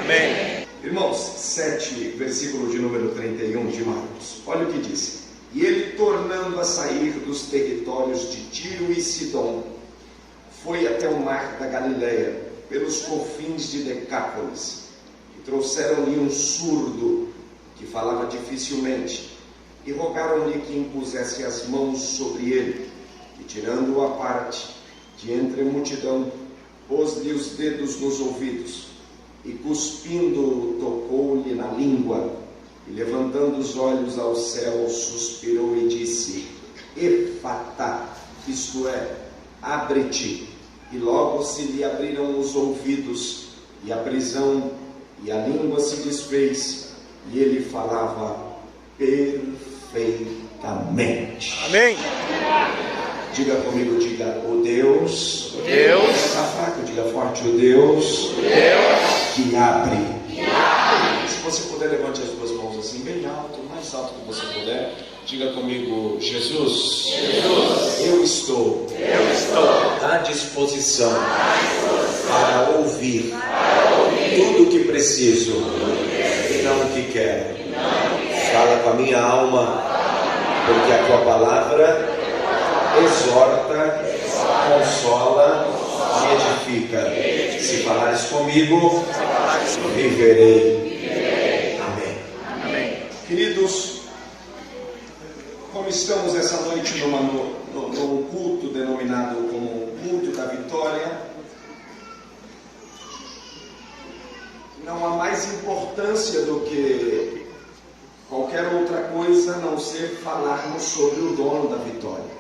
Amém. Irmãos, 7, versículo de número 31 de Marcos. Olha o que diz. E ele, tornando a sair dos territórios de Tiro e Sidom, foi até o mar da Galileia, pelos confins de Decápolis, e trouxeram-lhe um surdo, que falava dificilmente, e rogaram-lhe que impusesse as mãos sobre ele, e tirando-o à parte, de entre a multidão, pôs-lhe os dedos nos ouvidos, e cuspindo, tocou-lhe na língua, e levantando os olhos ao céu, suspirou e disse: Efatá, isto é, abre-te. E logo se lhe abriram os ouvidos, e a prisão, e a língua se desfez, e ele falava perfeitamente. Amém. Diga comigo, diga, o Deus. O Deus. Está fraco, diga forte, o Deus. O Deus. Que abre. Se você puder, levante as duas mãos assim, bem alto, o mais alto que você puder. Diga comigo, Jesus. Jesus. Eu estou à disposição para ouvir tudo o que preciso e não o que quero. Fala com a minha alma, porque a tua palavra exorta, consola e edifica. Se falares comigo, viverei. Amém. Queridos, como estamos essa noite num culto denominado como o culto da vitória, não há mais importância do que qualquer outra coisa a não ser falarmos sobre o dono da vitória.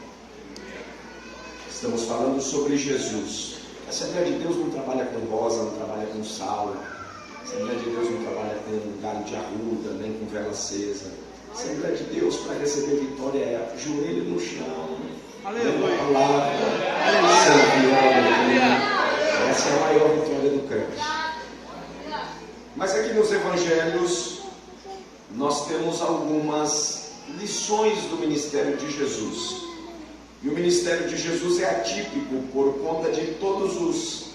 Estamos falando sobre Jesus. A Assembleia de Deus não trabalha com rosa, não trabalha com sal. A Assembleia de Deus não trabalha com galho de arruda, nem com vela acesa. A Assembleia de Deus, para receber vitória, é joelho no chão, lendo a palavra, servindo. Essa é a maior vitória do crente. Mas aqui nos Evangelhos, nós temos algumas lições do ministério de Jesus. E o ministério de Jesus é atípico por conta de todos os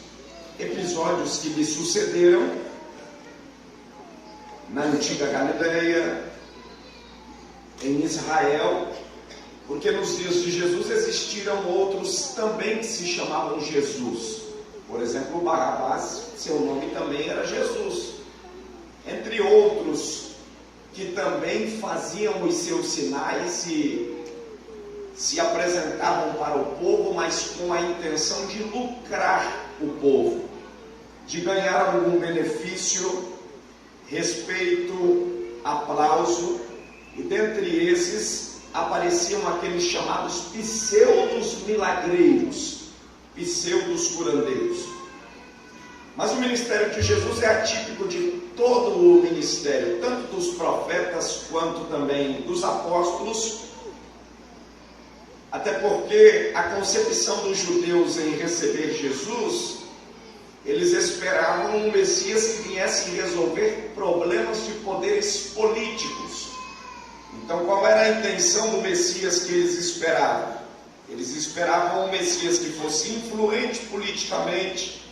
episódios que lhe sucederam na antiga Galileia, em Israel, porque nos dias de Jesus existiram outros também que se chamavam Jesus. Por exemplo, Barrabás, seu nome também era Jesus. Entre outros que também faziam os seus sinais e se apresentavam para o povo, mas com a intenção de lucrar o povo, de ganhar algum benefício, respeito, aplauso, e dentre esses apareciam aqueles chamados pseudos milagreiros, pseudos curandeiros. Mas o ministério de Jesus é atípico de todo o ministério, tanto dos profetas quanto também dos apóstolos, até porque a concepção dos judeus em receber Jesus, eles esperavam um Messias que viesse resolver problemas de poderes políticos. Então, qual era a intenção do Messias que eles esperavam? Eles esperavam um Messias que fosse influente politicamente,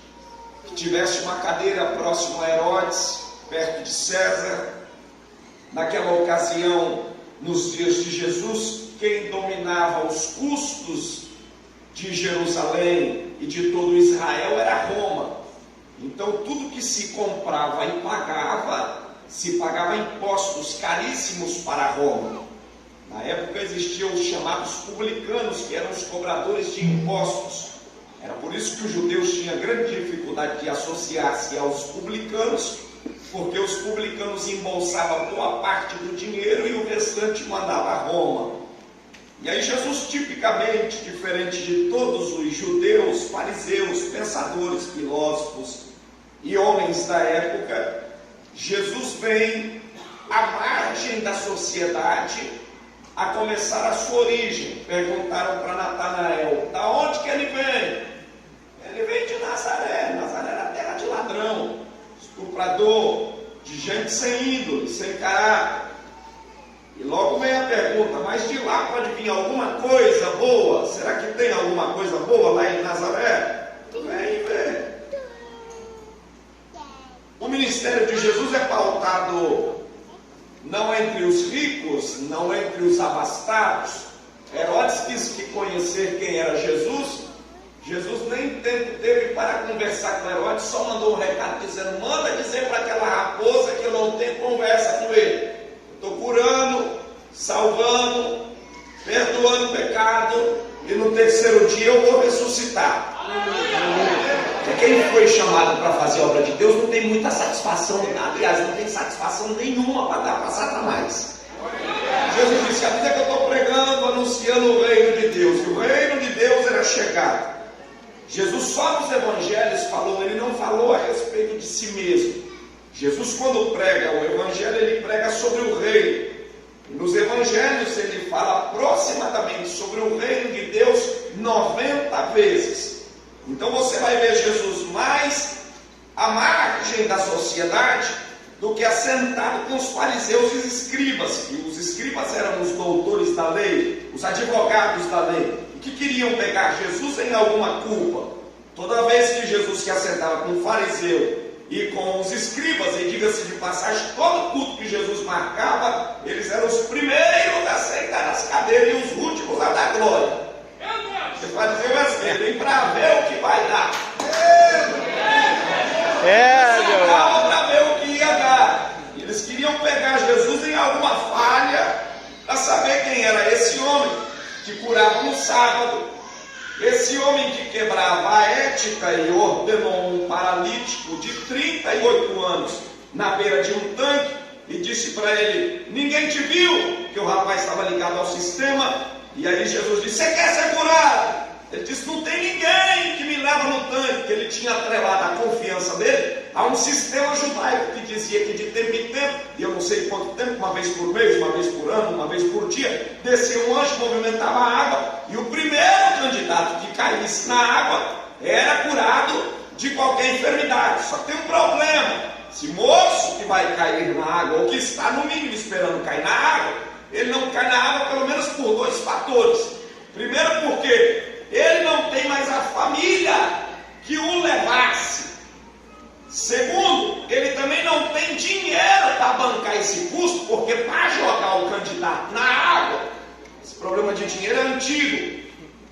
que tivesse uma cadeira próximo a Herodes, perto de César. Naquela ocasião, nos dias de Jesus, quem dominava os custos de Jerusalém e de todo Israel era Roma. Então tudo que se comprava e pagava, se pagava impostos caríssimos para Roma. Na época existiam os chamados publicanos, que eram os cobradores de impostos. Era por isso que os judeus tinham grande dificuldade de associar-se aos publicanos, porque os publicanos embolsavam boa parte do dinheiro e o restante mandava a Roma. E aí Jesus, tipicamente, diferente de todos os judeus, fariseus, pensadores, filósofos e homens da época, Jesus vem à margem da sociedade, a começar a sua origem. Perguntaram para Natanael, da onde que ele vem? Ele vem de Nazaré. Nazaré era terra de ladrão, estuprador, de gente sem índole, sem caráter. E logo vem a pergunta, mas de lá pode vir alguma coisa boa? Será que tem alguma coisa boa lá em Nazaré? Vem ver. O ministério de Jesus é pautado não entre os ricos, não entre os abastados. Herodes quis que conhecer quem era Jesus. Jesus nem tempo teve para conversar com Herodes, só mandou um recado dizendo: manda dizer para aquela raposa que eu não tenho conversa com ele. Estou curando, salvando, perdoando o pecado, e no terceiro dia eu vou ressuscitar. Porque quem foi chamado para fazer a obra de Deus não tem muita satisfação, aliás, não tem satisfação nenhuma para dar para Satanás. Jesus disse: a vida que eu estou pregando, anunciando o reino de Deus, e o reino de Deus era chegado. Jesus só nos evangelhos falou, ele não falou a respeito de si mesmo. Jesus, quando prega o evangelho, ele prega sobre o reino. E nos evangelhos ele fala aproximadamente sobre o reino de Deus 90 vezes. Então você vai ver Jesus mais à margem da sociedade do que assentado com os fariseus e os escribas. E os escribas eram os doutores da lei, os advogados da lei, que queriam pegar Jesus em alguma culpa. Toda vez que Jesus se assentava com o fariseu e com os escribas, e diga-se de passagem, todo culto que Jesus marcava, eles eram os primeiros a sentar nas cadeiras e os últimos a dar glória. Você fariseu é assim, vem para ver o que vai dar. Sentava para ver o que ia dar. Eles queriam pegar Jesus em alguma falha para saber quem era esse homem que curava no sábado, esse homem que quebrava a ética e ordenou um paralítico de 38 anos na beira de um tanque e disse para ele: ninguém te viu, que o rapaz estava ligado ao sistema. E aí Jesus disse: você quer ser curado? Ele disse: não tem ninguém que me leva no tanque, que ele tinha atrelado a confiança dele a um sistema judaico que dizia que de tempo em tempo, e eu não sei quanto tempo, uma vez por mês, uma vez por ano, uma vez por dia, descia um anjo, movimentava a água, e o primeiro candidato que caísse na água era curado de qualquer enfermidade. Só tem um problema: esse moço que vai cair na água, ou que está no mínimo esperando cair na água, ele não cai na água pelo menos por dois fatores. Primeiro, porque ele não tem mais a família que o levasse. Segundo, ele também não tem dinheiro para bancar esse custo, porque para jogar o candidato na água, esse problema de dinheiro é antigo.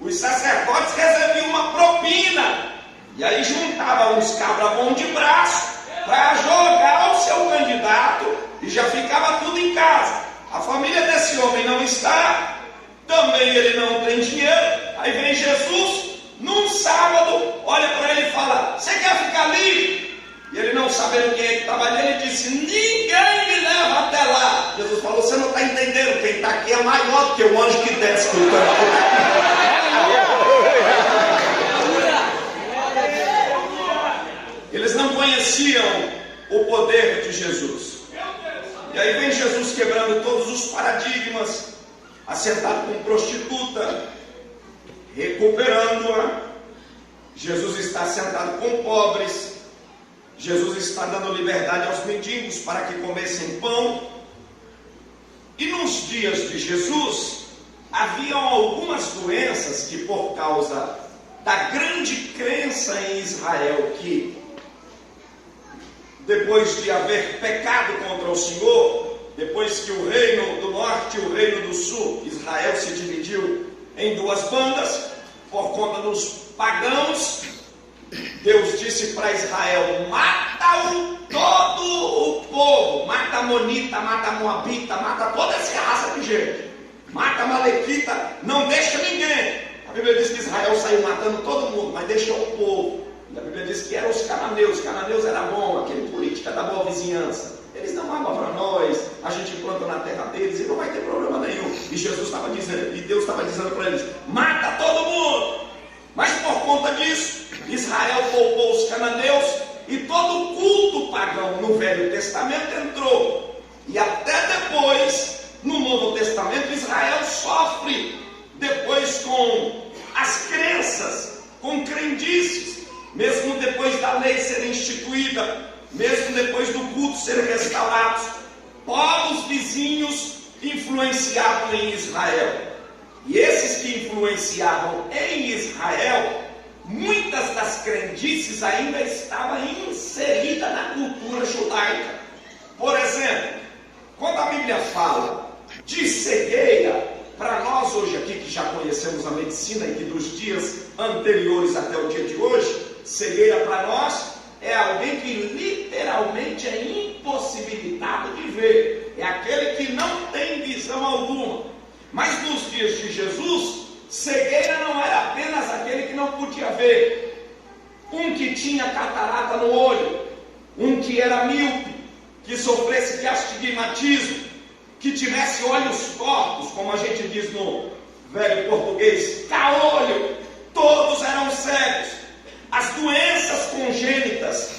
Os sacerdotes recebiam uma propina, e aí juntavam uns cabra-bom de braço para jogar o seu candidato, e já ficava tudo em casa. A família desse homem não está, também ele não tem dinheiro. Aí vem Jesus, num sábado, olha para ele e fala: você quer ficar livre? E ele, não sabendo quem é que estava ali, ele disse: ninguém me leva até lá. Jesus falou: você não está entendendo, quem está aqui é maior do que o anjo que desce com o Eles não conheciam o poder de Jesus. E aí vem Jesus quebrando todos os paradigmas, assentado com prostituta, recuperando-a. Jesus está sentado com pobres. Jesus está dando liberdade aos mendigos para que comessem pão. E nos dias de Jesus, haviam algumas doenças que, por causa da grande crença em Israel, que depois de haver pecado contra o Senhor, depois que o reino do norte e o reino do sul, Israel se dividiu em duas bandas, por conta dos pagãos, Deus disse para Israel: mata todo o povo, mata a Amonita, mata a Moabita, mata toda essa raça de gente, mata a Malequita, não deixa ninguém. A Bíblia diz que Israel saiu matando todo mundo, mas deixou o povo. E a Bíblia diz que eram os cananeus era bom, aquele política da boa vizinhança. Eles dão água para nós, a gente planta na terra deles e não vai ter problema nenhum. E Jesus estava dizendo, e Deus estava dizendo para eles: mata todo mundo. Mas por conta disso, Israel poupou os cananeus, e todo culto pagão no Velho Testamento entrou. E até depois, no Novo Testamento, Israel sofre depois com as crenças, com crendices, mesmo depois da lei ser instituída, mesmo depois do culto ser restaurado, povos vizinhos influenciavam em Israel. E esses que influenciavam em Israel, muitas das crendices ainda estavam inseridas na cultura judaica. Por exemplo, quando a Bíblia fala de cegueira, para nós hoje aqui que já conhecemos a medicina e que dos dias anteriores até o dia de hoje, cegueira para nós é alguém que literalmente é impossibilitado de ver, é aquele que não tem visão alguma. Mas nos dias de Jesus, cegueira não era apenas aquele que não podia ver, um que tinha catarata no olho, um que era míope, que sofresse de astigmatismo, que tivesse olhos tortos, como a gente diz no velho português, caolho. Todos eram cegos. As doenças congênitas,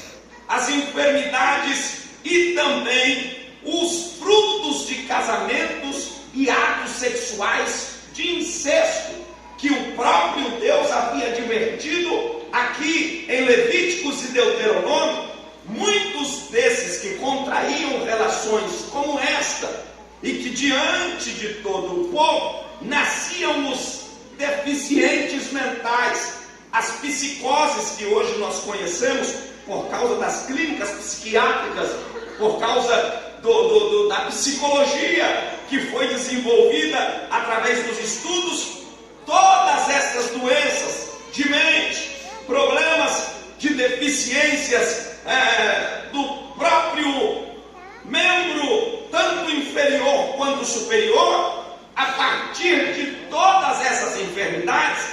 as enfermidades e também os frutos de casamentos e atos sexuais de incesto, que o próprio Deus havia advertido aqui em Levíticos e Deuteronômio. Muitos desses que contraíam relações como esta, e que diante de todo o povo nasciam os deficientes mentais, as psicoses que hoje nós conhecemos por causa das clínicas psiquiátricas, por causa da psicologia que foi desenvolvida através dos estudos. Todas essas doenças de mente, problemas de deficiências do próprio membro, tanto inferior quanto superior, a partir de todas essas enfermidades,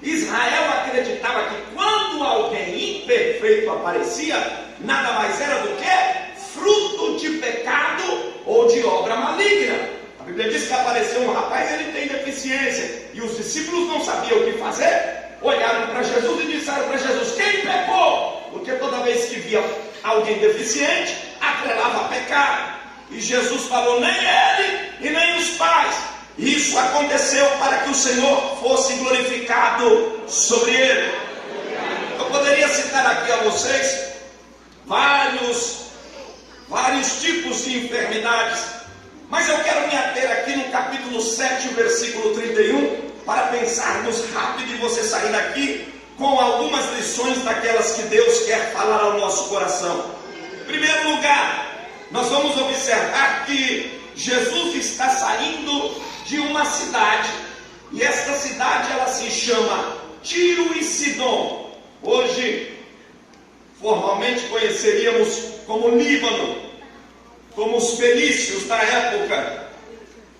Israel acreditava que quando alguém imperfeito aparecia, nada mais era do que fruto de pecado ou de obra maligna. A Bíblia diz que apareceu um rapaz, ele tem deficiência, e os discípulos não sabiam o que fazer, olharam para Jesus e disseram para Jesus: quem pecou? Porque toda vez que via alguém deficiente, atrelava a pecado. E Jesus falou: nem ele e nem os pais. Isso aconteceu para que o Senhor fosse glorificado sobre ele. Eu poderia citar aqui a vocês vários tipos de enfermidades, mas eu quero me ater aqui no capítulo 7, versículo 31, para pensarmos rápido e você sair daqui com algumas lições daquelas que Deus quer falar ao nosso coração. Em primeiro lugar, nós vamos observar que Jesus está saindo de uma cidade, e esta cidade ela se chama Tiro e Sidom. Hoje, formalmente conheceríamos como Líbano, como os fenícios da época.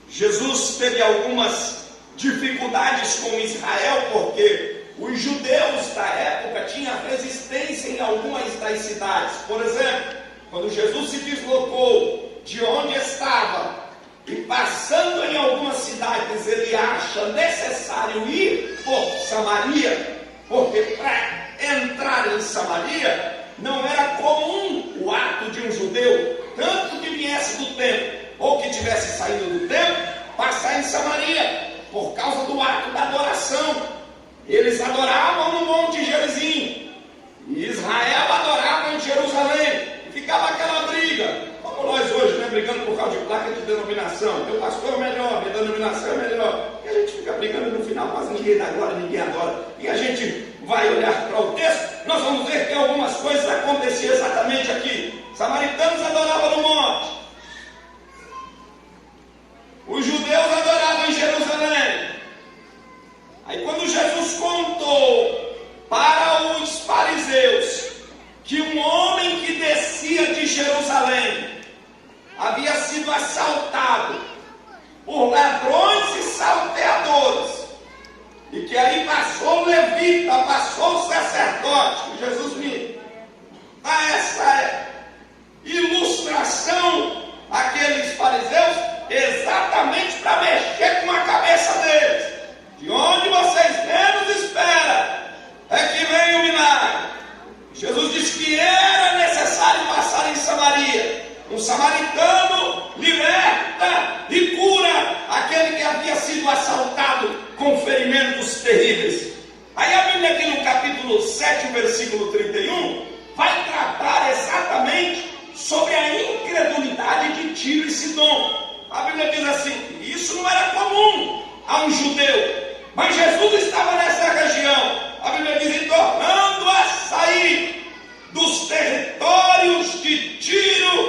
Jesus teve algumas dificuldades com Israel, porque os judeus da época tinham resistência em algumas das cidades. Por exemplo, quando Jesus se deslocou de onde estava e passando em algumas cidades, ele acha necessário ir por Samaria, porque para entrar em Samaria não era comum o ato de um judeu, tanto que viesse do templo ou que tivesse saído do templo, passar em Samaria, por causa do ato da adoração. Eles adoravam no Monte Gerizim, e Israel adorava em Jerusalém. Ficava aquela briga, como nós hoje, né, brigando por causa de placa de denominação. Meu pastor é melhor, minha denominação é melhor. E a gente fica brigando, no final quase ninguém dá glória, ninguém adora. E a gente vai olhar para o texto, nós vamos ver que algumas coisas aconteciam exatamente aqui. Samaritanos adoravam no monte, os judeus adoravam em Jerusalém. Aí quando Jesus contou para os fariseus que um homem que descia de Jerusalém havia sido assaltado por ladrões e salteadores, e que aí passou o levita, passou o sacerdote, Jesus me dá essa ilustração àqueles fariseus, exatamente para mexer com a cabeça deles. De onde vocês menos esperam é que vem o milagre. Jesus disse que era necessário passar em Samaria. Um samaritano liberta e cura aquele que havia sido assaltado com ferimentos terríveis. Aí a Bíblia aqui no capítulo 7, versículo 31, vai tratar exatamente sobre a incredulidade de Tiro e Sidom. A Bíblia diz assim: isso não era comum a um judeu, mas Jesus estava nessa região. A Bíblia diz: e tornando a sair dos territórios de Tiro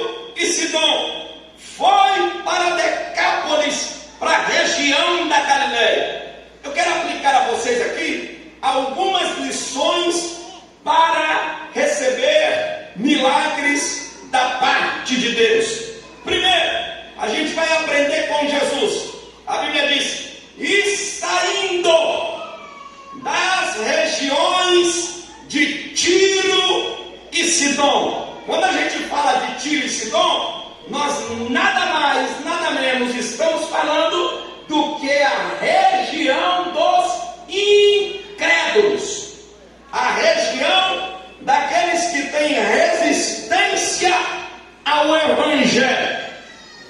de Deus. Primeiro, a gente vai aprender com Jesus. A Bíblia diz: e saindo das regiões de Tiro e Sidom. Quando a gente fala de Tiro e Sidom, nós nada mais, nada menos estamos falando do que a região dos incrédulos, a região daqueles que têm resistência ao Evangelho.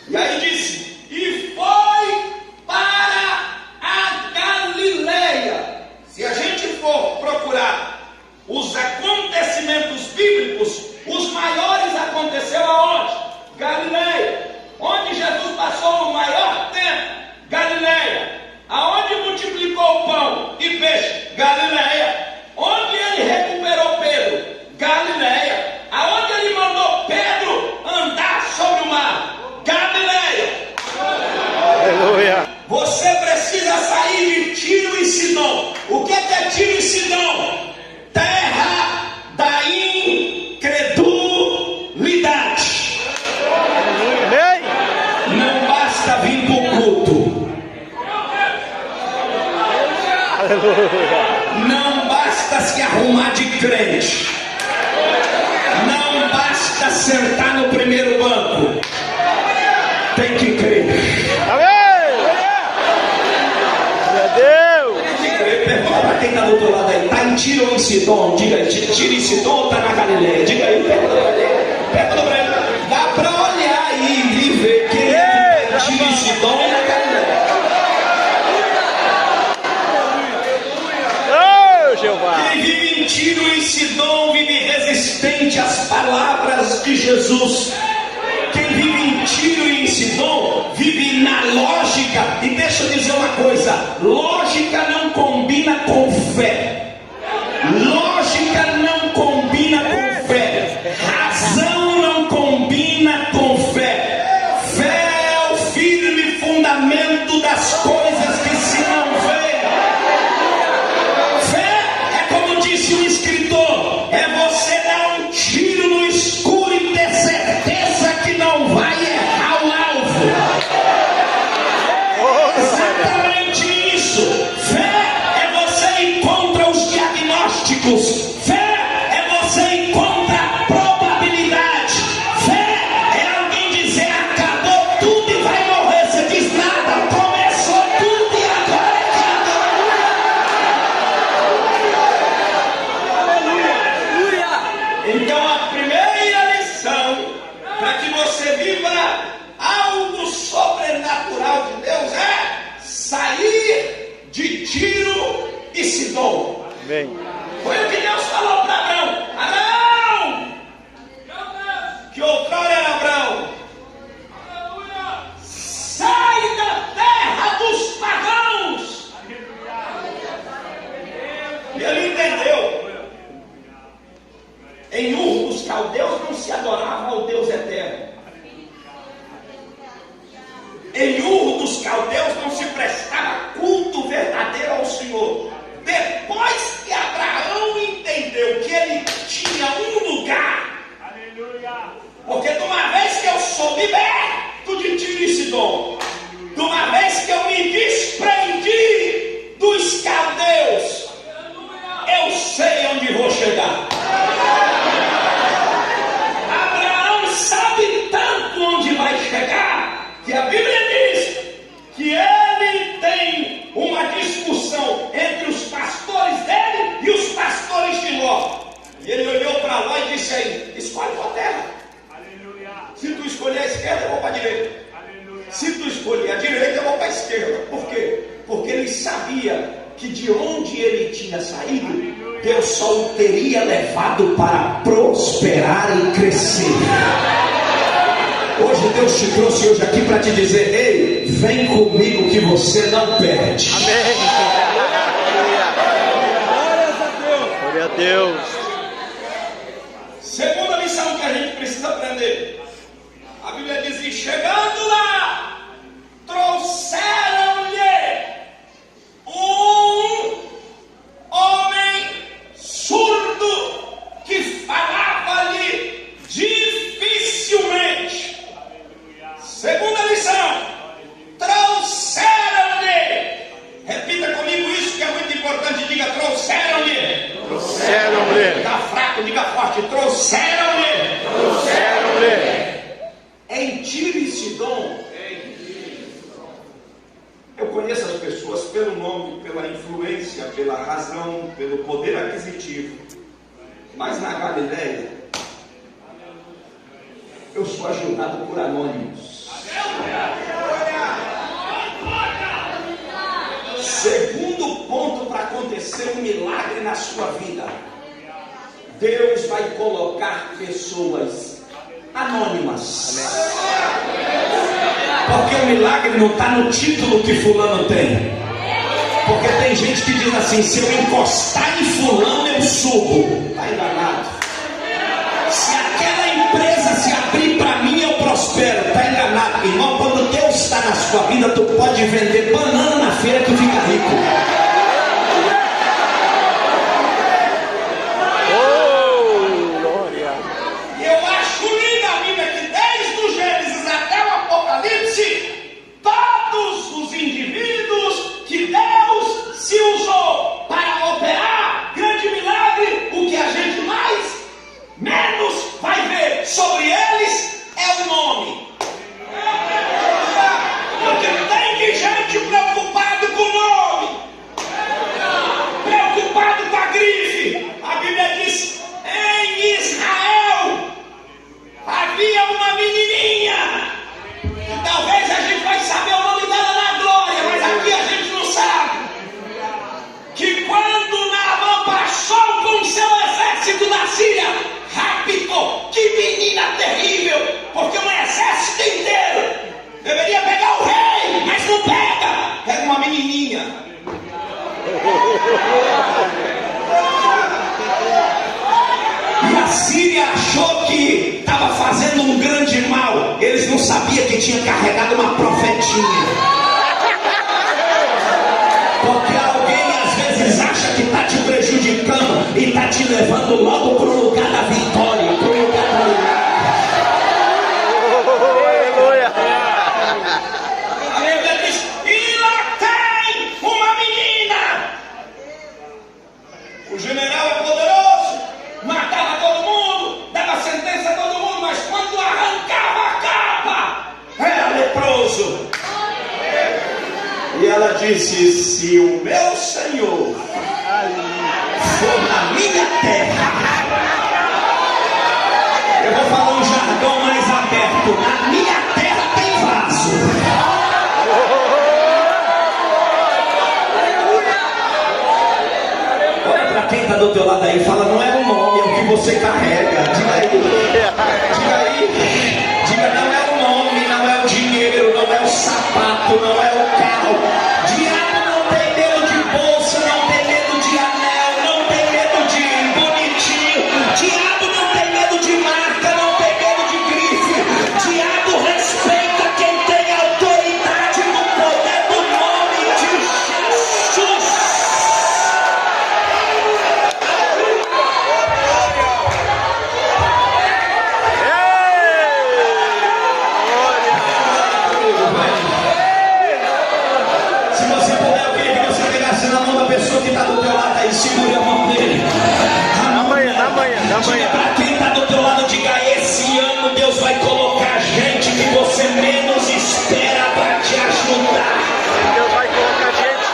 E aí diz: e foi para a Galileia. Se a gente for procurar os acontecimentos bíblicos, os maiores aconteceram aonde? Galileia. Onde Jesus passou o maior tempo? Galileia. Aonde multiplicou o pão e peixe? Galileia. Onde ele recuperou Pedro? Galileia. Aonde ele mandou Pedro andar sobre o mar? Galileia. Aleluia. Você precisa sair de Tiro e Sidom. O que é Tiro e Sidom? Terra da incredulidade. Não basta vir para o culto. Não basta se arrumar de crente. Não basta sentar no primeiro banco. Tem que crer. Pergunta para quem está do outro lado aí: está em Tiro ou em Sidom? Diga aí, Tiro e Sidom ou está na Galileia? Diga aí, pergunta para ele. Dá para olhar aí e ver quem é que está em Tiro e Sidom e na Galileia. Quem vive em Tiro e Sidom vive resistente às palavras de Jesus. Quem vive em Tiro e em Sidom vive na lógica. E deixa eu dizer uma coisa: lógica não combina com fé. Lógica não combina com fé. Razão não combina com fé. Fé é o firme fundamento das coisas que se não vê. Fé é, como disse um escritor, é você dar um tiro no escuro e ter certeza que não vai errar o alvo. Exatamente isso. Fé é você ir contra os diagnósticos. Fé é você ir contra a probabilidade. Fé é alguém dizer: acabou tudo e vai morrer. Você diz: nada, começou tudo e agora é que acabou. Então a primeira lição para que você viva algo sobrenatural de Deus é sair de Tiro e Sidom. Amém. Foi o que Deus falou para Abraão. Abraão, que outrora era Abraão, sai da terra dos pagãos. E ele entendeu. Em Ur dos caldeus não se adorava ao Deus eterno. Em Ur dos caldeus não se prestava culto verdadeiro ao Senhor. Depois que Abraão entendeu que ele tinha um lugar, porque de uma vez que eu sou liberto de Tiro e Sidom, de uma vez que eu me desprendi dos caldeus, eu sei onde vou chegar. Abraão sabe tanto onde vai chegar, que a Bíblia diz que ele tem uma discussão entre os pastores dele e os pastores de Ló. E ele olhou para Ló e disse aí: escolhe tua terra. Se tu escolher a esquerda, eu vou para a direita. Se tu escolher a direita, eu vou para a esquerda. Por quê? Porque ele sabia que de onde ele tinha saído, Deus só o teria levado para prosperar e crescer. Hoje Deus te trouxe hoje aqui para te dizer: ei, vem comigo que você não perde. Amém. Glória a Deus. Segunda lição que a gente precisa aprender. A Bíblia diz: e chegando lá, trouxeram-lhe um homem surdo que falava-lhe dificilmente. razão, pelo poder aquisitivo. Mas na Galileia, eu sou ajudado por anônimos. Segundo ponto para acontecer um milagre na sua vida: Deus vai colocar pessoas anônimas. Porque o milagre não está no título que fulano tem. Porque tem gente que diz assim: se eu encostar em fulano eu subo. Está enganado. Se aquela empresa se abrir para mim eu prospero. Está enganado. Irmão, quando Deus está na sua vida, tu pode vender banana na feira que fica rico. Todos os indivíduos que Deus se usou para operar grande milagre, o que a gente menos vai ver sobre eles é o nome. Porque tem gente preocupado com o nome, preocupado com a grife. A Bíblia diz: em Israel havia uma menininha. Talvez a gente vai saber o nome dela na glória, mas aqui a gente não sabe. Que quando Naamã passou com seu exército da Síria, raptou. Que menina terrível! Porque um exército inteiro deveria pegar o rei, mas não pega. Pega uma menininha. E a Síria achou que estava fazendo um grande mal. Eles não sabiam que tinha carregado uma profetinha. Porque alguém às vezes acha que está te prejudicando e está te levando logo para o lugar da vitória, para o lugar da milagre. A Bíblia diz: e lá tem uma menina. O general é poderoso, matava todo mundo, dava sentença a todo mundo, mas quando arrancava a capa, era leproso. E ela disse: se o meu Senhor for na minha terra, eu vou falar um jargão mais aberto: na minha terra tem vaso. Olha para quem está do teu lado aí, fala: não é o nome, é o que você carrega. Diga aí, diga aí, diga: não é o nome, não é o dinheiro, não é o sapato, não é o carro. Diabo não tem medo de bolsa, não tem medo de anel, não tem medo de bonitinho. Diabo não tem medo de marca, não tem medo de grife. Diabo respeita quem tem autoridade no poder do nome de Jesus. Se você puder, eu queria que você pegasse na mão da pessoa que está do teu lado aí, segure a mão dele. Diga para quem está do teu lado, diga: esse ano Deus vai colocar gente que você menos espera para te ajudar. Deus vai colocar gente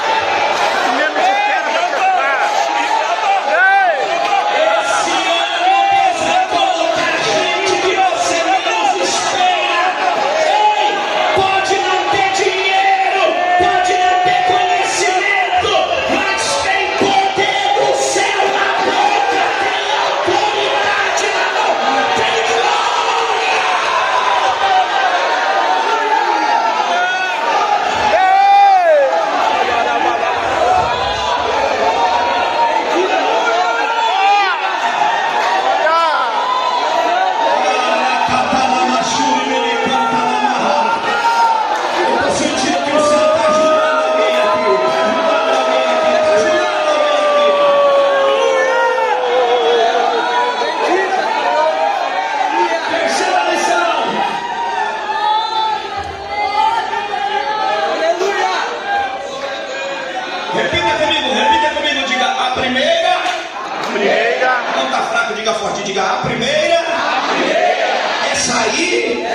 que menos espera para te ajudar. Esse ano Deus vai colocar gente que você menos espera. Ei, pode não ter dinheiro, pode não ter conhecimento, mas tem poder do céu na boca, tem autoridade na mão, tem glória. Eu tô sentindo que o céu está ajudando alguém aqui, ajudando alguém aqui, está ajudando alguém aqui. Terceira lição. Repita comigo, diga: a primeira. Não está fraco, diga forte, diga: a primeira é sair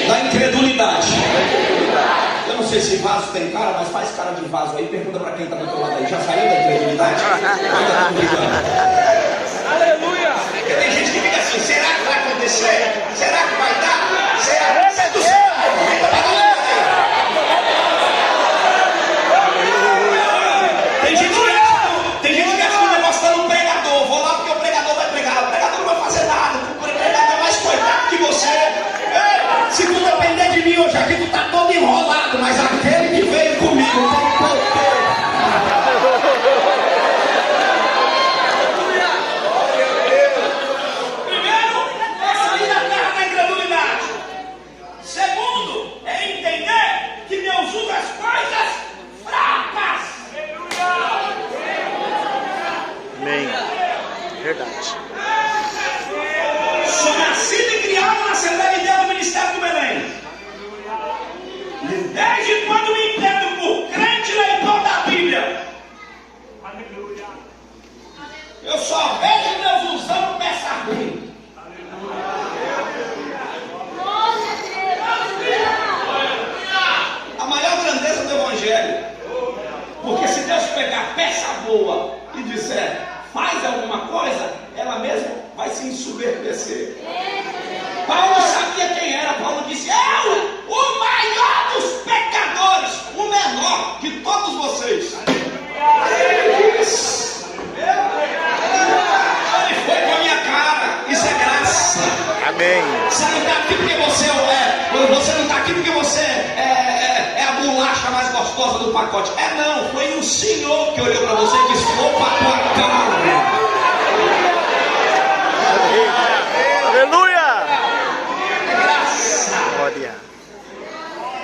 da incredulidade. Eu não sei se vaso tem cara, mas faz cara de vaso aí. Pergunta para quem está do outro lado aí. Já saiu da incredulidade? Aleluia! Porque tem gente que fica assim: será que vai acontecer? Será que vai dar? Será que vai dar? Tem gente que acha que o negócio está no pregador. Vou lá porque o pregador vai pregar. O pregador não vai fazer nada. O pregador é mais coitado que você. Ei, se tu depender de mim hoje aqui, tu está todo enrolado. Mas aquele que veio comigo tem poder. Primeiro, é sair da terra da incredulidade. Segundo, é entender que Deus usa as coisas fracas. Amém. Verdade. Sou nascido e criado na Assembleia de Deus do Ministério do Belém. E desde quando me entendo por crente leitor da Bíblia, eu só vejo Deus usando peça ruim. A maior grandeza do Evangelho. Porque se Deus pegar peça boa e disser, faz alguma coisa, ela mesma vai se ensoberbecer. Paulo sabia quem era. Paulo disse: eu, o maior dos pecadores, o menor de todos vocês. Ele disse. Ele foi com a minha cara. Isso é graça. Amém. Você não está aqui porque você você não está aqui porque você é a bolacha mais gostosa do pacote. Não, foi o Senhor que olhou para você e disse: opa, tua cara. Aleluia! É graça. Glória.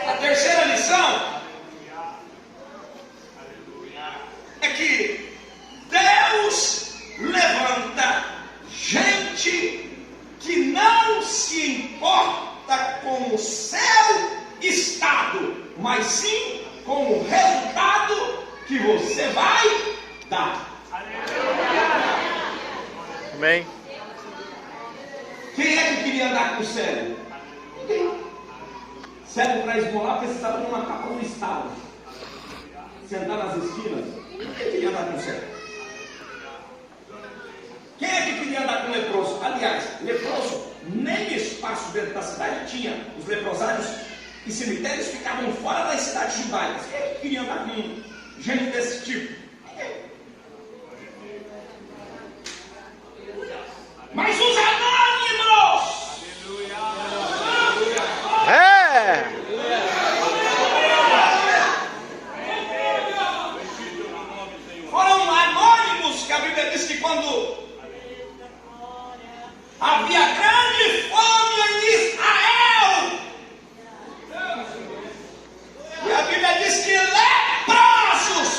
A terceira lição é que Deus levanta gente que não se importa com o seu estado, mas sim com o resultado que você vai dar. Amém. Quem é que queria andar com o cego? Ninguém. Cego para esmolar precisava de uma capa do estado. Sentar nas esquinas. Quem queria andar com o cego? Quem é que queria andar com leproso? Aliás, leproso nem espaço dentro da cidade tinha. Os leprosários e cemitérios ficavam fora das cidades judaicas. Quem é que queria andar com gente desse tipo? Ninguém. Mas os anônimos! É! Foram anônimos que a Bíblia diz que quando havia grande fome em Israel, e a Bíblia diz que leprosos,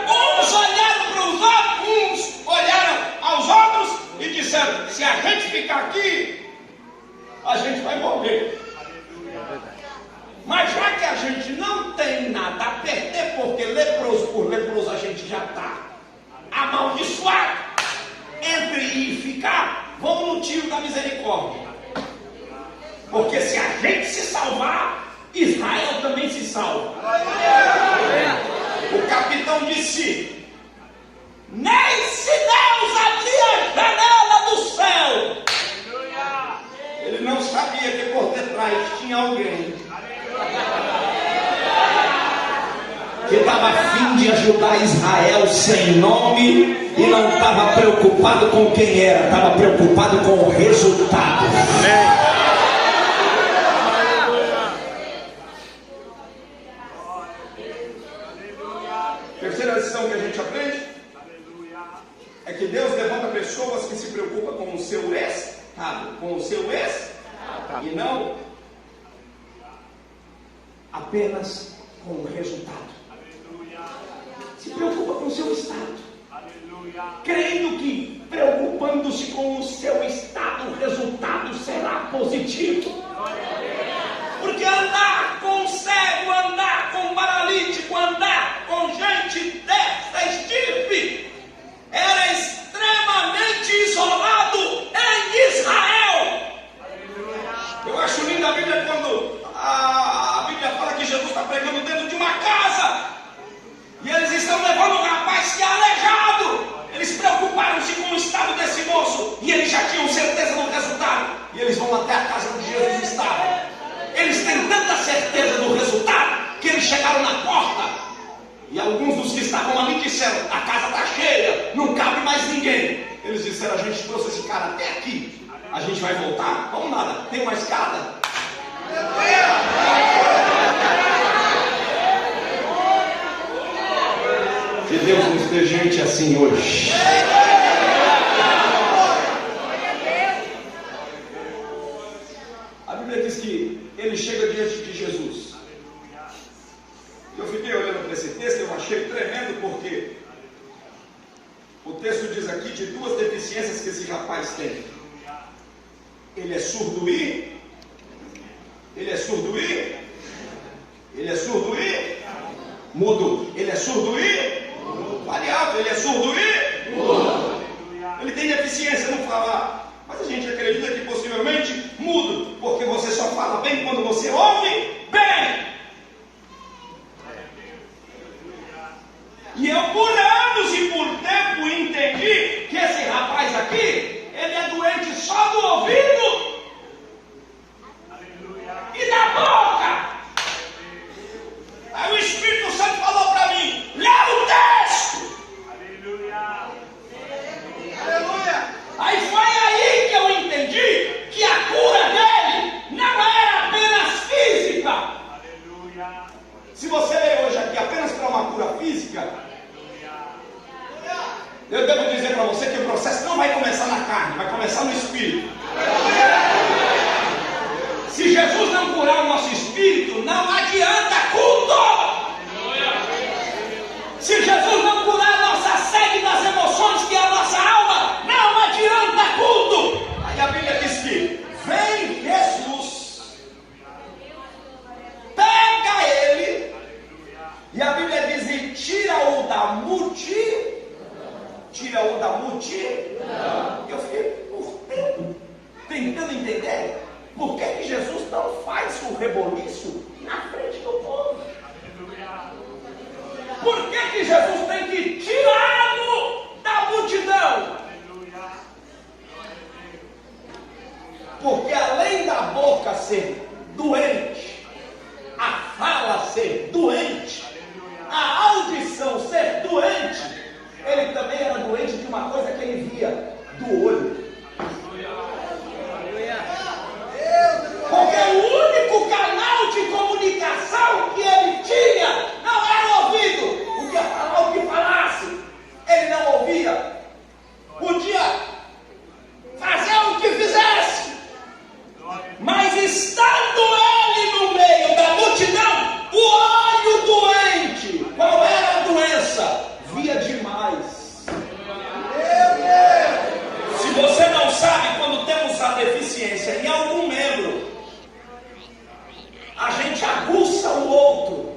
uns olharam para os outros, uns olharam aos outros e disseram: se a gente ficar aqui, a gente vai morrer. Mas já que a gente não tem nada a perder, porque leproso por leproso a gente já está amaldiçoado, entre ir e ficar, vamos no tiro da misericórdia. Porque se a gente se salvar, Israel também se salva. O capitão disse: nem se Deus abrir a janela do céu. Ele não sabia que por detrás tinha alguém que estava a fim de ajudar Israel sem nome e não estava preocupado com quem era, estava preocupado com o resultado. Terceira lição que a gente aprende é que Deus levanta pessoas que se preocupam com o seu estado, e não apenas com o resultado. Se preocupa com o seu estado, crendo que preocupando-se com o seu estado, o resultado será positivo. Porque andar com cego, andar com paralítico, andar com gente dessa estirpe era extremamente isolado em Israel. Eu acho lindo a Bíblia quando a Bíblia fala chegaram na porta, e alguns dos que estavam ali disseram: a casa está cheia, não cabe mais ninguém. Eles disseram: a gente trouxe esse cara até aqui, a gente vai voltar? Vamos nada, tem uma escada. Que Deus nos dê gente assim hoje. A Bíblia diz que ele chega diante de Jesus. Eu fiquei olhando para esse texto, eu achei tremendo, porque o texto diz aqui de duas deficiências que esse rapaz tem. Ele é surdo e mudo. Ele é surdo e fale alto. Ele é surdo e mudo. Ele tem deficiência no falar, mas a gente acredita que possivelmente mudo, porque você só fala bem quando você ouve bem. E eu por anos e por tempo entendi que esse rapaz aqui, ele é doente só do ouvido e da boca. Aí o Espírito Santo falou para mim: lê o texto. Aleluia. Aí foi aí que eu entendi que a cura dele não era apenas física. Se você ler hoje aqui apenas para uma cura física, eu devo dizer para você que o processo não vai começar na carne, vai começar no espírito. Se Jesus não curar o nosso espírito, não adianta culto. Se Jesus não curar a nossa sede das emoções, que é a nossa alma, não adianta culto. Aí a Bíblia diz que vem Jesus, pega ele, e a Bíblia diz: e tira-o da multidão. Tira-o da multidão. Eu fiquei por tempo tentando entender por que Jesus não faz o reboliço na frente do povo. Por que Jesus tem que tirá-lo da multidão? Porque além da boca ser doente, a fala ser doente, a audição ser doente, ele também era doente de uma coisa que ele via: do olho. Porque o único canal de comunicação que ele tinha não era o ouvido. Podia falar o que falasse, ele não ouvia. Podia fazer o que fizesse, mas estando ele no meio da multidão, o olho doente, qual era a doença? Via demais. Se você não sabe, quando temos a deficiência em algum membro, a gente aguça o outro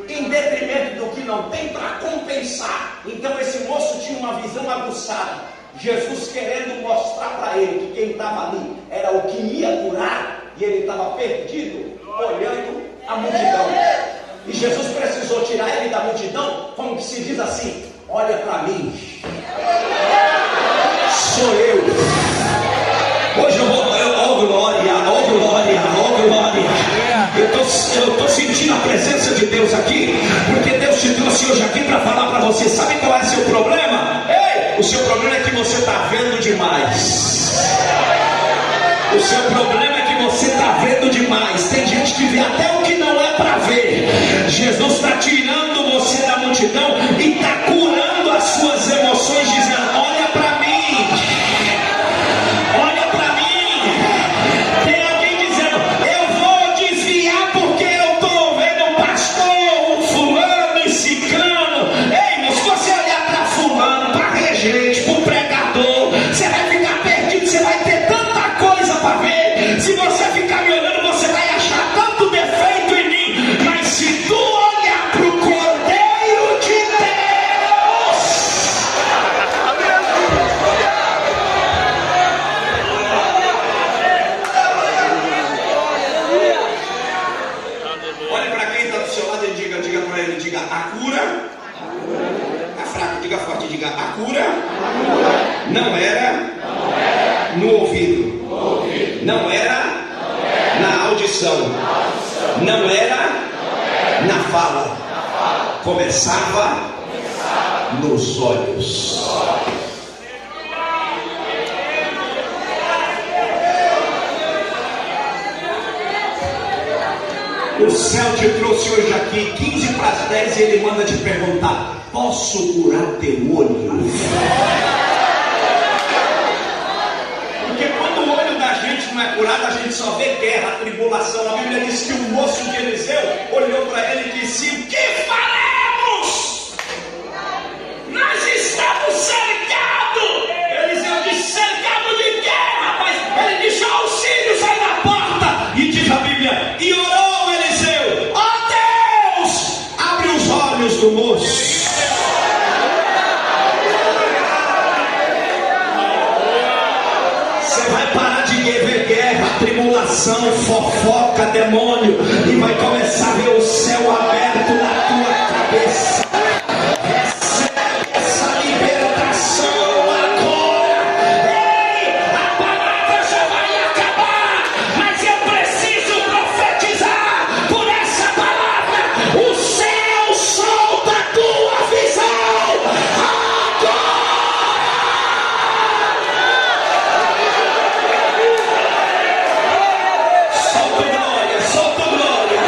em detrimento do que não tem para compensar. Então esse moço tinha uma visão aguçada. Jesus querendo mostrar para ele que quem estava ali era o que ia curar, e ele estava perdido, olhando a multidão. E Jesus precisou tirar ele da multidão, como que se diz assim: olha para mim, sou eu. Hoje eu vou, oh glória, oh glória, oh glória. Eu estou sentindo a presença de Deus aqui, porque Deus te trouxe hoje aqui para falar para você. Sabe qual é o seu problema? Ei, o seu problema é que você está vendo demais. O seu problema é que você está vendo demais. Tem gente que vê até o que não é para ver. Jesus está tirando você da multidão e está curando as suas emoções, dizendo: olha para mim, olha para mim. Tem alguém dizendo: eu vou desviar porque eu estou vendo o pastor, o fulano e ciclano. Ei, mas se você olhar para fulano, para regente, para o pregador, você vai ficar perdido, você vai ter tanta coisa para ver. Se você ficar me olhando, você vai achar tanto defeito em mim. Mas se tu olhar para o Cordeiro de Deus, olhe para quem está do seu lado e diga para ele: diga, a cura. Está fraco, diga forte, diga, a cura não era no ouvido, não era na audição, não era na fala, começava nos olhos. O céu te trouxe hoje aqui 15 para as 10 e ele manda te perguntar: posso curar teu olho? Porque quando o olho da gente não é curado, a gente só vê guerra, tribulação. A Bíblia diz que o moço de Eliseu olhou para ele e disse: o que faremos? Nós estamos cercados. Eliseu disse: cercado de guerra, rapaz. Ele disse: auxílio, sai da porta. E diz a Bíblia: e orou Eliseu: ó Deus, abre os olhos do moço. Você vai parar de ver guerra, tribulação, fofoca, demônio, e vai começar a ver o céu aberto na tua cabeça. Recebe essa libertação agora. Ei, a palavra já vai acabar, mas eu preciso profetizar por essa palavra. O céu solta a tua visão agora. Solta glória, solta glória,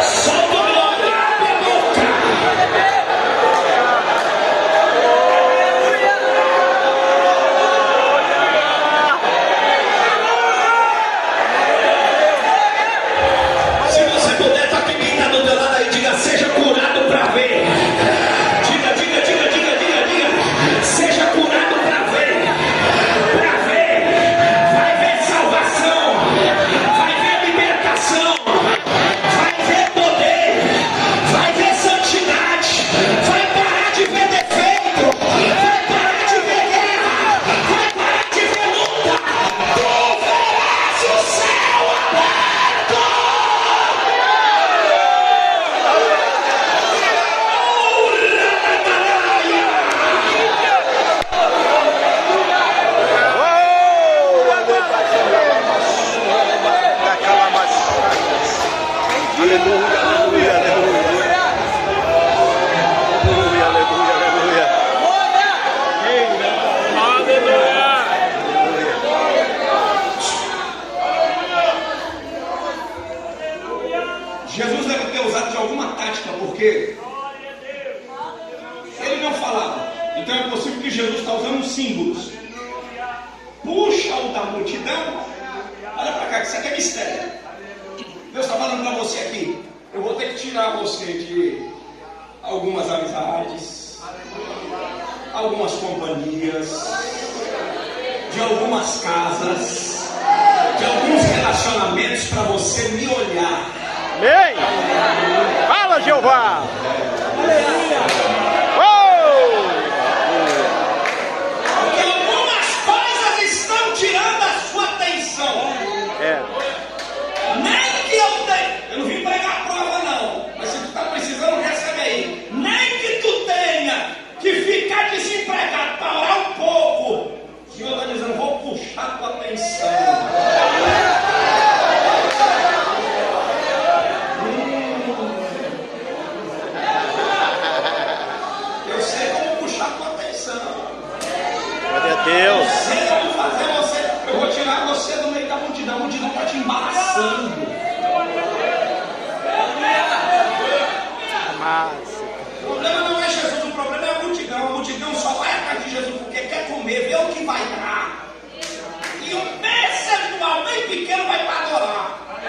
solta glória, abre a boca. Se você puder, toque quem está do teu lado aí, diga: seja curado para ver. Diga, diga, diga, diga, diga, diga. Seja curado para ver. Para ver. Vai ver salvação. Vai ver libertação. Vai ver poder. Vai ver santidade. Vai parar de ver defeito. Vai parar de ver guerra. Vai parar de ver luta. Tu verás o céu aberto. Aleluia, aleluia, aleluia. Aleluia, aleluia, Jesus deve ter usado de alguma tática, porque ele não falava. Então é possível que Jesus está usando símbolos. Puxa o da multidão. Olha para cá, que isso aqui é mistério. Deus está falando para você aqui: eu vou ter que tirar você de algumas amizades, algumas companhias, de algumas casas, de alguns relacionamentos, para você me olhar. Amém. Fala, Jeová. Porque algumas coisas estão tirando a sua atenção. Nem que eu tenha, eu não vim pregar prova não, mas se tu está precisando, recebe aí. Nem que tu tenha que ficar desempregado para orar um pouco, o Senhor está dizendo: vou puxar a tua atenção. Eu sei como puxar a tua atenção. Glória a Deus. Sei como fazer você. Eu vou tirar você do meio da multidão. A multidão está te embaraçando. O problema não é Jesus, o problema é a multidão. A multidão só vai atrás de Jesus porque quer comer, vê o que vai dar. E o percentual bem pequeno vai para adorar. O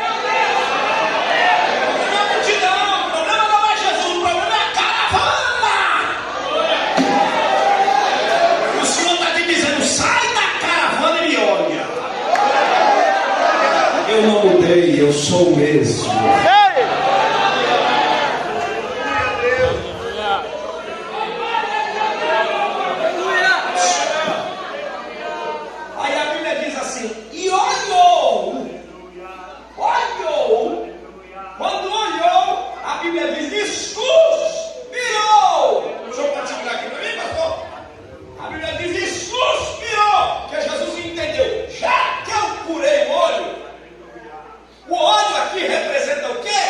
problema é a multidão, o problema não é Jesus, o problema é a caravana. O Senhor está te dizendo: sai da caravana e me olha. Eu não mudei, eu sou o mesmo. Aí a Bíblia diz assim: e olhou. Quando olhou, a Bíblia diz: e suspirou. O senhor pode segurar aqui para mim, pastor? A Bíblia diz: e suspirou. Que Jesus entendeu: já que eu curei o olho aqui representa o quê?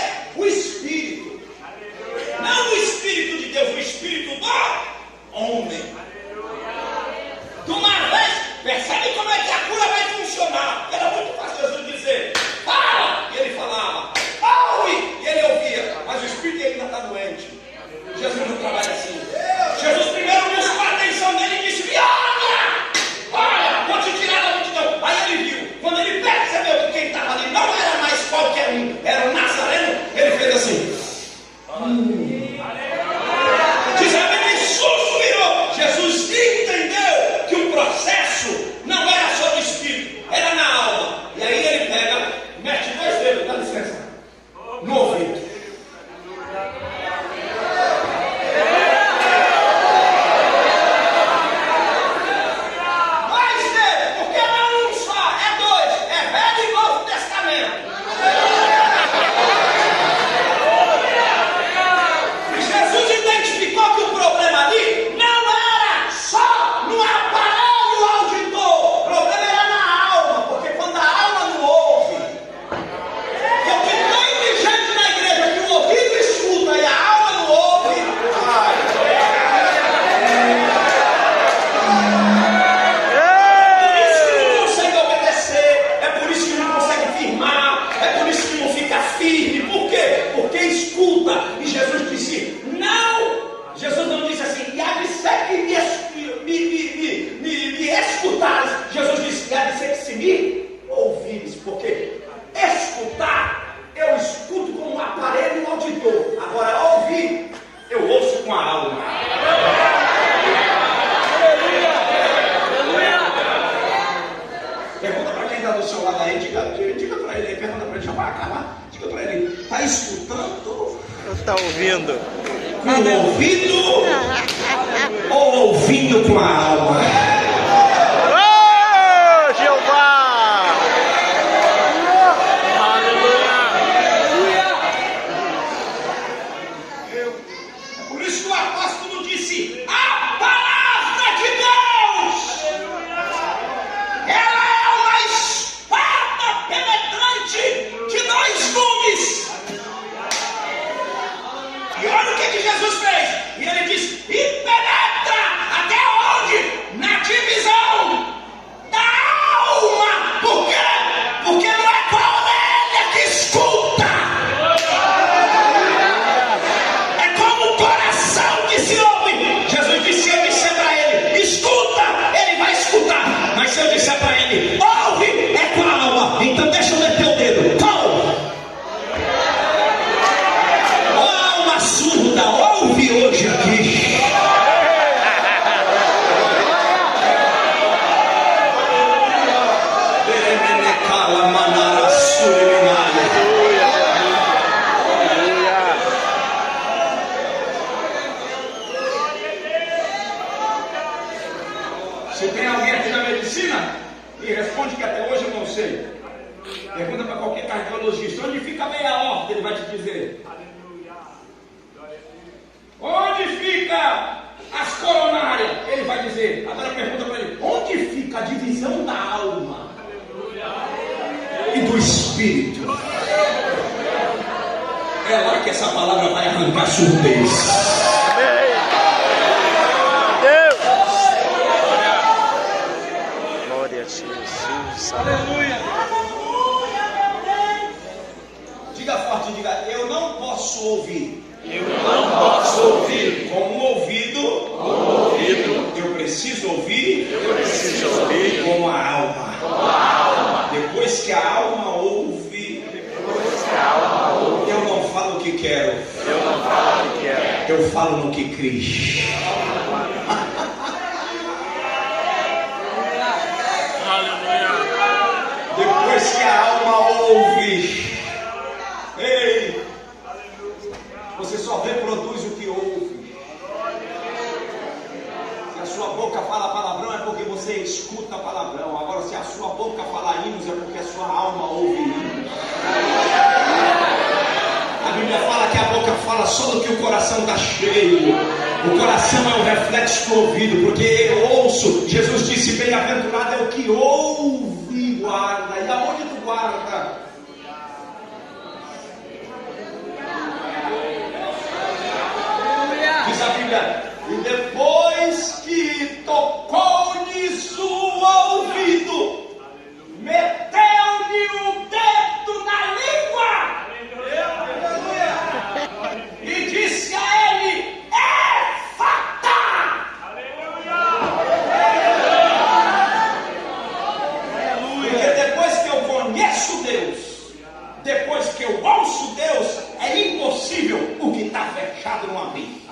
porque escutar, eu escuto com um aparelho auditor. Agora, ouvir, eu ouço com a alma. Pergunta para quem está do seu lado aí, diga para ele, pergunta para ele, já vai acabar, diga para ele, está escutando? Está ouvindo? Com o ouvido ou ouvindo com a alma? Oh, Jeová! Aleluia! Por isso que o apóstolo disse, a palavra de Deus, ela é uma espada penetrante de 2 gumes. E olha o que Jesus fez. E ele diz, e penetra até onde? Na divisão da alma. Por quê? Porque não é com a orelha que escuta, é com o coração que se ouve. Jesus disse, se eu disser para ele, escuta, ele vai escutar. Mas se eu disser para ele, ouve, é com a alma. Então deixa eu meter o dedo. Surda, ouve hoje aqui. Se tem alguém aqui na medicina e responde que até hoje eu não sei, pergunta para qualquer cardiologista, onde fica a meia aorta, ele vai te dizer. Onde fica as coronárias? Ele vai dizer. Agora pergunta para ele, onde fica a divisão da alma e do espírito? É lá que essa palavra vai arrancar surdez. Deus! Glória a Jesus. Aleluia! Diga forte, diga, eu não posso ouvir. Eu não posso ouvir. Com o ouvido, eu preciso ouvir. Com a alma. Depois que a alma ouve, eu não falo o que quero. Eu falo no que Cristo. Depois que a alma ouve, ei, você só reproduz o que ouve. Se a sua boca fala palavrão, é porque você escuta palavrão. Agora, se a sua boca fala hinos, é porque a sua alma ouve hinos. A Bíblia fala que a boca fala só do que o coração está cheio. O coração é o reflexo do ouvido, porque eu ouço. Jesus disse, bem-aventurado é o que ouve e guarda. E aonde tu guarda? Diz a Bíblia, e depois que tocou-lhes o ouvido, meteu-lhe o dedo na língua e disse a ele, Efatá! Porque depois que eu conheço Deus, depois que eu ouço Deus, é impossível o que está fechado não abrir.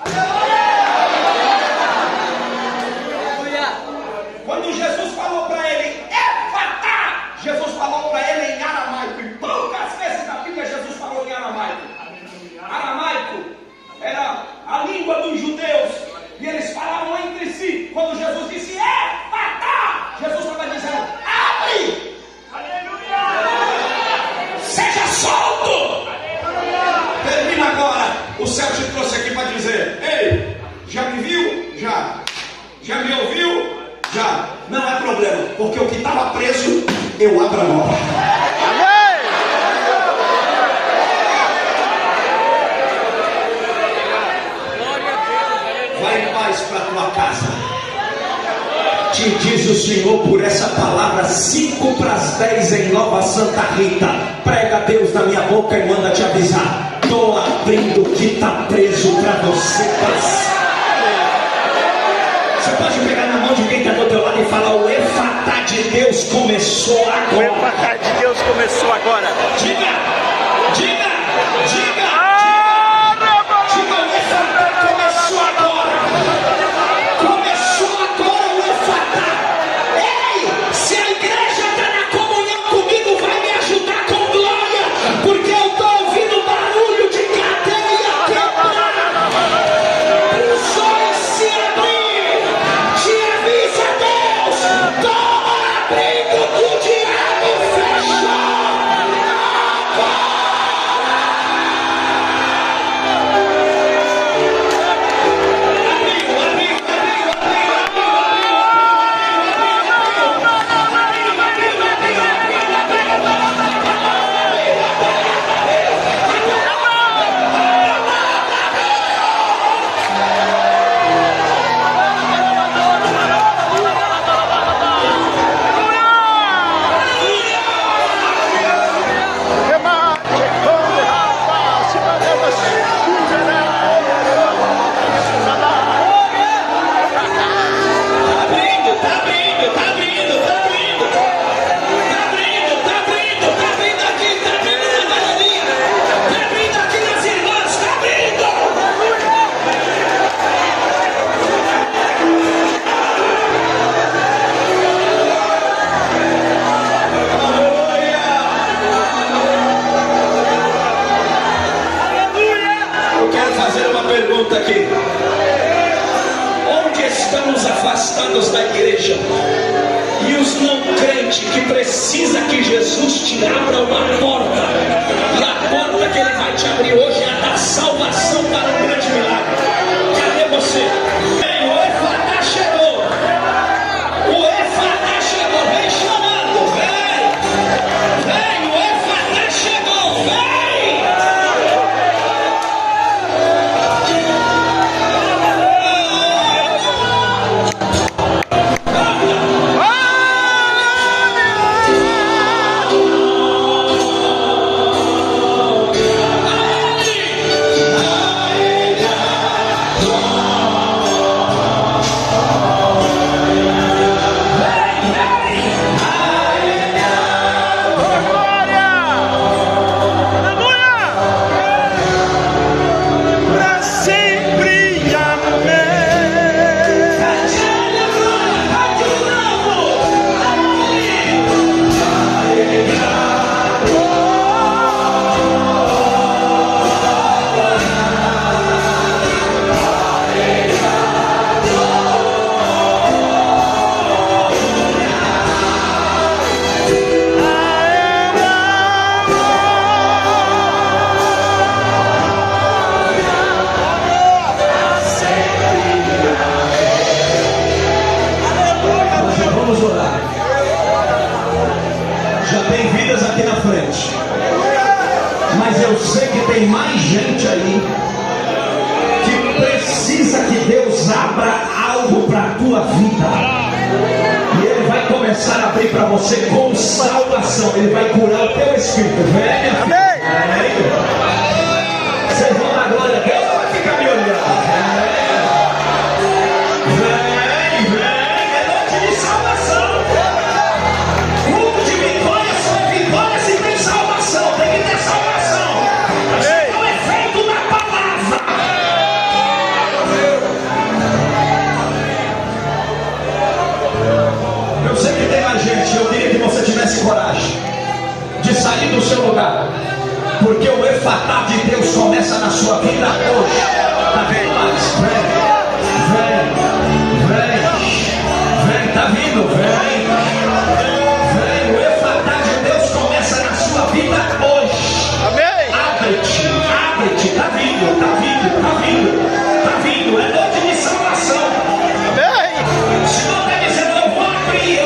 Quando Jesus falou para ele, Efatá, Jesus falou para ele em aramaico. E poucas vezes na Bíblia Jesus falou em aramaico. Aramaico era a língua dos judeus. E eles falavam entre si. Quando Jesus disse, Efatá, Jesus estava dizendo, abre! Seja solto! Termina agora. O céu te trouxe aqui para dizer, ei, já me viu? Já. Já me ouviu? Já. Não é problema, porque o que estava preso, eu abro agora. Amém! Vai em paz para tua casa. Te diz o Senhor por essa palavra, 5 para as 10 em Nova Santa Rita. Prega a Deus na minha boca e manda te avisar. Estou abrindo o que está preso para você passar. Você pode pegar na mão de quem está do teu lado e falar, o Efatá de Deus começou agora. O Efatá de Deus começou. pergunta aqui: onde estão os afastados da igreja e os não crentes que precisa que Jesus te abra uma porta? E a porta que Ele vai te abrir hoje é a da salvação para um grande milagre. Cadê você? Vem, o Efatá chegou. O Efatá chegou. Vem chamando. Vem. Vem, o Efatá chegou. Vem. Mas eu sei que tem mais gente aí que precisa que Deus abra algo para a tua vida. E Ele vai começar a abrir para você com salvação. Ele vai curar o teu espírito. Vem, amém. Vocês vão dar glória a Deus ou vai ficar me olhando? Vem, é noite de salvação. Culto de vitória só é vitória se tem salvação. Tem que ter salvação. É o efeito da palavra. Eu sei que tem mais gente. Eu queria que você tivesse coragem de sair do seu lugar, porque o Efatá de Deus começa na sua vida hoje. Está vendo mais? Vem, tá vindo, vem. O Efatá de Deus começa na sua vida hoje. Amém. Abre-te, tá vindo, é noite de salvação. Amém. O Senhor está dizendo: eu vou abrir.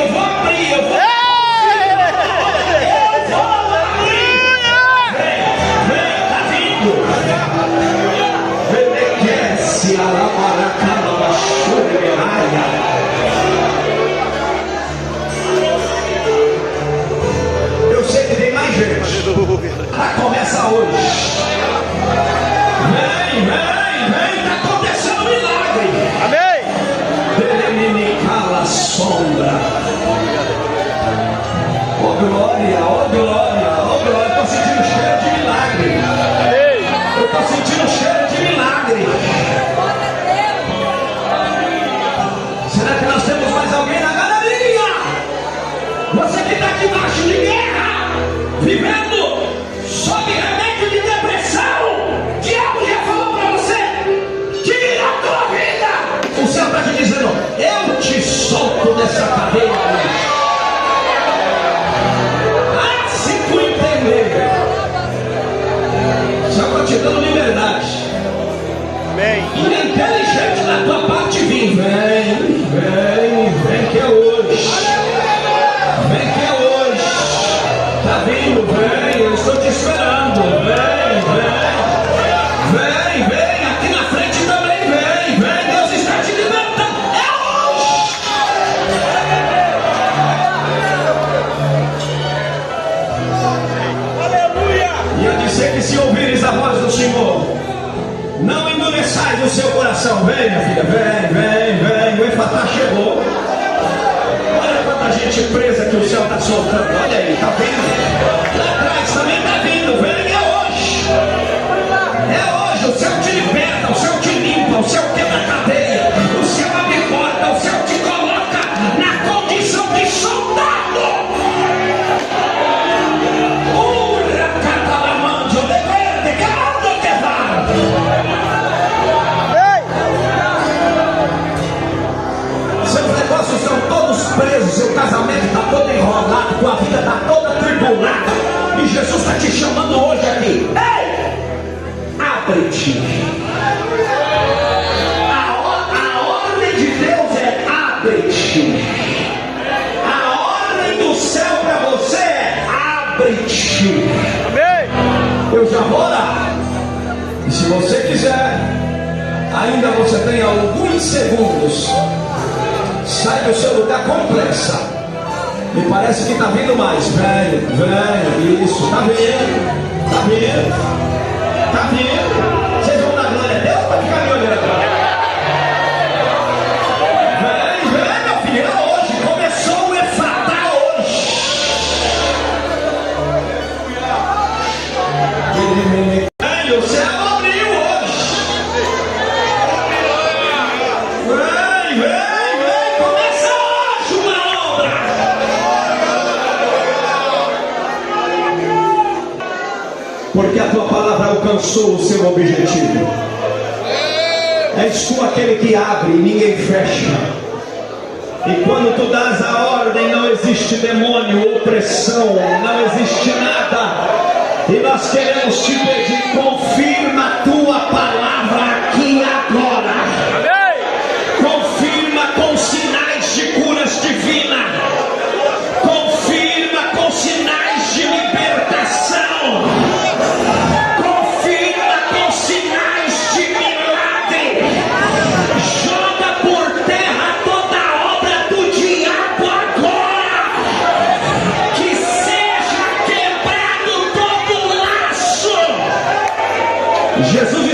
Eu sei que tem mais gente. Começa hoje. Vem, está acontecendo um milagre. Amém. Ele cala a sombra. Oh glória. Estou sentindo cheiro de milagre. Eu estou sentindo cheiro de milagre. Será que nós temos mais alguém na galeria? Você que está debaixo de guerra, vivendo sob remédio de depressão, o diabo já falou para você: tira a tua vida. O céu está te dizendo: eu te solto dessa cadeia hoje. Se tu entender, o céu está te dando liberdade. Amém. E é inteligente da tua parte vir. Vem que é hoje. Tá vindo, vem, eu estou te esperando. Vem, aqui na frente também vem. Deus está te libertando. É hoje. Aleluia. E eu disse que se ouvires a voz do Senhor, não endureçais o seu coração. Vem, minha filha, vem. O Efatá chegou. Olha quanta gente presa que o céu está soltando. Olha aí, tá vendo? Lá atrás também tá vindo. Vem, é hoje. O céu te liberta, o céu te limpa, o céu quebra a cadeia, o céu abre porta, o céu te coloca na condição de soldado. Urra catalamante, o dever de cada que vai. E Jesus está te chamando hoje aqui. Ei! Abre-te. A ordem de Deus é abre-te. A ordem do céu para você é abre-te. Eu já vou orar. E se você quiser, ainda você tem alguns segundos. Sai do seu lugar com pressa. Me parece que está vindo mais. Venha, isso. Está vindo. Está vindo. Está vindo. Vocês vão dar glória a Deus para ficar me olhando agora. Vem, meu filho. Hoje começou o Efratá hoje. Vem, o céu abriu hoje. Vem. Começa hoje uma obra. Porque a tua palavra alcançou o seu objetivo. És tu aquele que abre e ninguém fecha. E quando tu dás a ordem, não existe demônio, opressão, não existe nada. E nós queremos te pedir, confirma a tua palavra aqui agora. Confirma com sinais de curas divinas. Confirma com sinais de libertação. Confirma com sinais de milagre. Joga por terra toda a obra do diabo agora. Que seja quebrado todo laço. Jesus